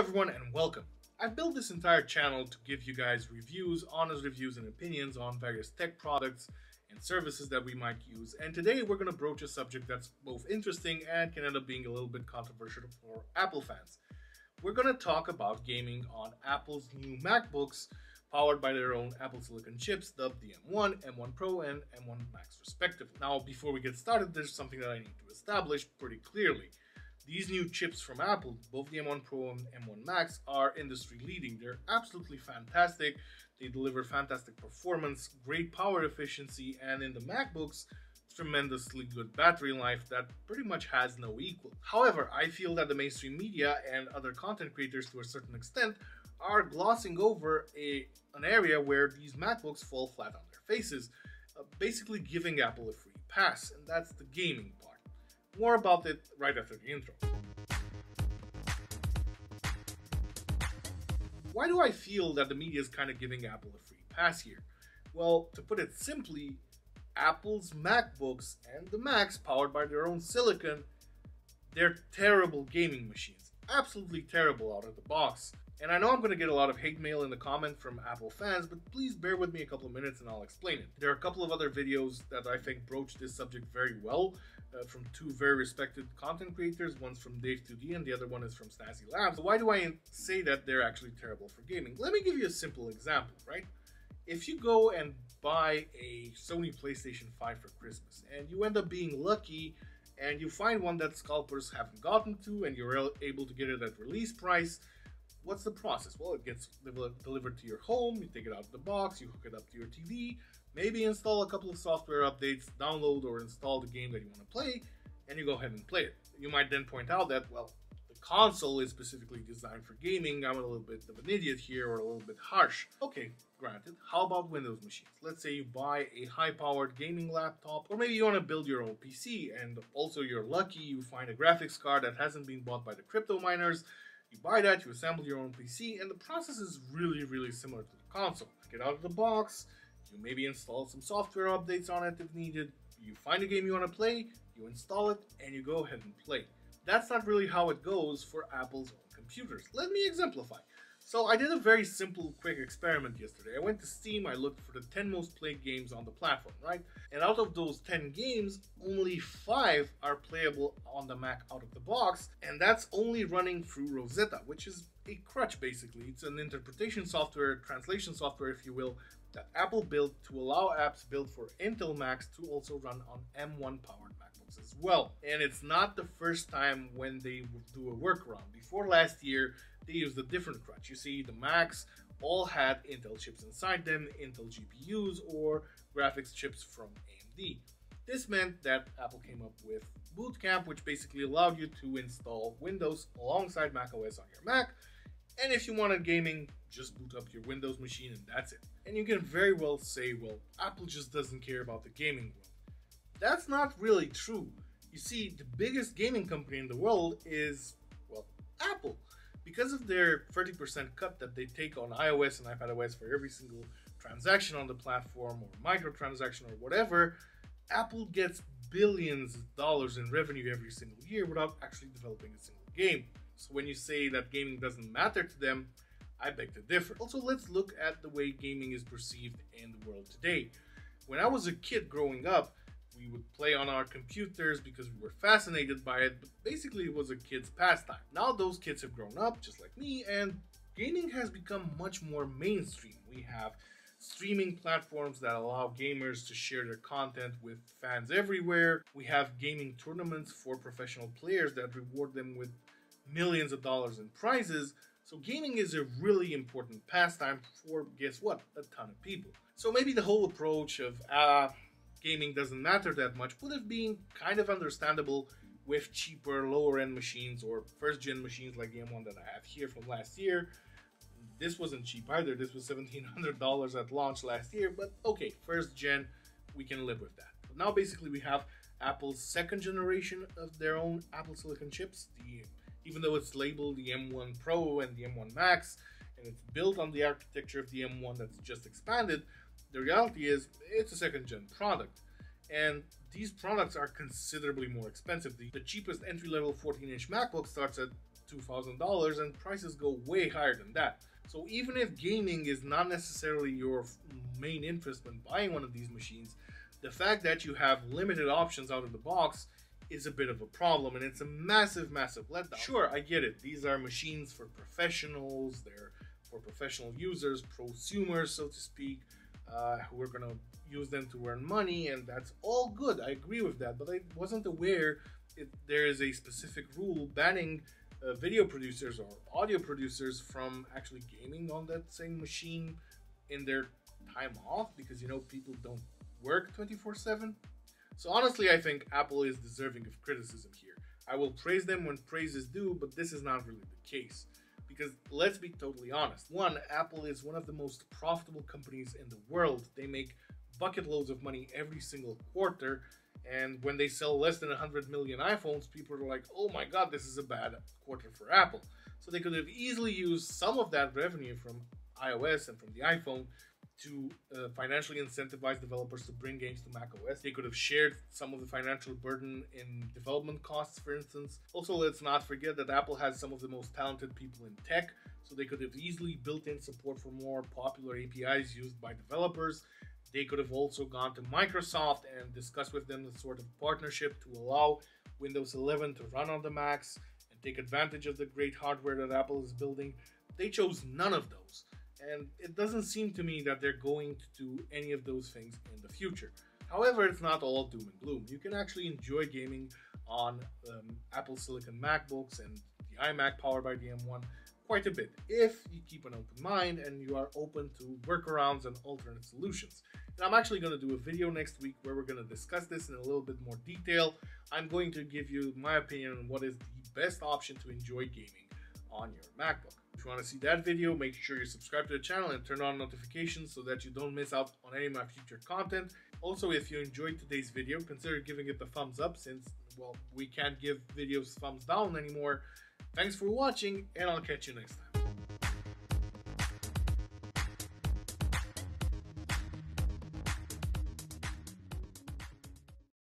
everyone and welcome. I've built this entire channel to give you guys reviews, honest reviews and opinions on various tech products and services that we might use. And today we're going to broach a subject that's both interesting and can end up being a little bit controversial for Apple fans. We're going to talk about gaming on Apple's new MacBooks powered by their own Apple Silicon chips dubbed the M1, M1 Pro and M1 Max respectively. Now before we get started, there's something that I need to establish pretty clearly. These new chips from Apple, both the M1 Pro and M1 Max, are industry leading. They're absolutely fantastic. They deliver fantastic performance, great power efficiency, and in the MacBooks, tremendously good battery life that pretty much has no equal. However, I feel that the mainstream media and other content creators to a certain extent are glossing over an area where these MacBooks fall flat on their faces, basically giving Apple a free pass, and that's the gaming part. More about it right after the intro. Why do I feel that the media is kind of giving Apple a free pass here? Well, to put it simply, Apple's MacBooks and the Macs powered by their own silicon, they're terrible gaming machines. Absolutely terrible out of the box. And I know I'm going to get a lot of hate mail in the comment from Apple fans, but please bear with me a couple of minutes and I'll explain it. There are a couple of other videos that I think broach this subject very well from two very respected content creators. One's from Dave2D and the other one is from Snazzy Labs. So why do I say that they're actually terrible for gaming? Let me give you a simple example, right? If you go and buy a Sony PlayStation 5 for Christmas and you end up being lucky and you find one that scalpers haven't gotten to and you're able to get it at release price, what's the process? Well, it gets delivered to your home, you take it out of the box, you hook it up to your TV, maybe install a couple of software updates, download or install the game that you want to play, and you go ahead and play it. You might then point out that, well, the console is specifically designed for gaming, I'm a little bit of an idiot here or a little bit harsh. Okay, granted, how about Windows machines? Let's say you buy a high-powered gaming laptop, or maybe you want to build your own PC, and also you're lucky, you find a graphics card that hasn't been bought by the crypto miners. You buy that, you assemble your own PC, and the process is really similar to the console. Get out of the box, you maybe install some software updates on it if needed, you find a game you want to play, you install it, and you go ahead and play. That's not really how it goes for Apple's own computers. Let me exemplify. So I did a very simple, quick experiment yesterday. I went to Steam, I looked for the 10 most played games on the platform, right? And out of those 10 games, only 5 are playable on the Mac out of the box, and that's only running through Rosetta, which is a crutch basically. It's an interpretation software, translation software if you will, that Apple built to allow apps built for Intel Macs to also run on M1 powered MacBooks as well. And it's not the first time when they do a workaround. Before last year, they used a different crutch. You see, the Macs all had Intel chips inside them, Intel GPUs or graphics chips from AMD. This meant that Apple came up with Boot Camp, which basically allowed you to install Windows alongside macOS on your Mac. And if you wanted gaming, just boot up your Windows machine and that's it. And you can very well say, well, Apple just doesn't care about the gaming world. That's not really true. You see, the biggest gaming company in the world is, well, Apple. Because of their 30% cut that they take on iOS and iPadOS for every single transaction on the platform or microtransaction or whatever, Apple gets billions of dollars in revenue every single year without actually developing a single game. So when you say that gaming doesn't matter to them, I beg to differ. Also, let's look at the way gaming is perceived in the world today. When I was a kid growing up, we would play on our computers because we were fascinated by it, but basically it was a kid's pastime. Now those kids have grown up, just like me, and gaming has become much more mainstream. We have streaming platforms that allow gamers to share their content with fans everywhere. We have gaming tournaments for professional players that reward them with millions of dollars in prizes. So gaming is a really important pastime for, guess what, a ton of people. So maybe the whole approach of, gaming doesn't matter that much would have been kind of understandable with cheaper, lower-end machines or first-gen machines like the M1 that I have here from last year. This wasn't cheap either. This was $1,700 at launch last year, but okay, first-gen, we can live with that. But now basically we have Apple's second generation of their own Apple Silicon chips. Even though it's labeled the M1 Pro and the M1 Max, and it's built on the architecture of the M1 that's just expanded, the reality is it's a second-gen product. And these products are considerably more expensive. The cheapest entry-level 14-inch MacBook starts at $2,000, and prices go way higher than that. So even if gaming is not necessarily your main interest when buying one of these machines, the fact that you have limited options out of the box is a bit of a problem, and it's a massive letdown. Sure, I get it. These are machines for professionals. They're for professional users, prosumers, so to speak, who are going to use them to earn money, and that's all good. I agree with that, but I wasn't aware there is a specific rule banning video producers or audio producers from actually gaming on that same machine in their time off, because, you know, people don't work 24/7. So honestly, I think Apple is deserving of criticism here. I will praise them when praise is due, but this is not really the case. Because let's be totally honest. One, Apple is one of the most profitable companies in the world. They make bucket loads of money every single quarter. And when they sell less than 100 million iPhones, people are like, oh my god, this is a bad quarter for Apple. So they could have easily used some of that revenue from iOS and from the iPhone to financially incentivize developers to bring games to macOS. They could have shared some of the financial burden in development costs, for instance. Also, let's not forget that Apple has some of the most talented people in tech, so they could have easily built in support for more popular APIs used by developers. They could have also gone to Microsoft and discussed with them the sort of partnership to allow Windows 11 to run on the Macs and take advantage of the great hardware that Apple is building. They chose none of those. And it doesn't seem to me that they're going to do any of those things in the future. However, it's not all doom and gloom. You can actually enjoy gaming on Apple Silicon Macbooks and the iMac powered by the M1 quite a bit, if you keep an open mind and you are open to workarounds and alternate solutions. And I'm actually going to do a video next week where we're going to discuss this in a little bit more detail. I'm going to give you my opinion on what is the best option to enjoy gaming on your MacBook. If you want to see that video, make sure you subscribe to the channel and turn on notifications so that you don't miss out on any of my future content. Also, if you enjoyed today's video, consider giving it the thumbs up, since, well, we can't give videos thumbs down anymore. Thanks for watching, and I'll catch you next time.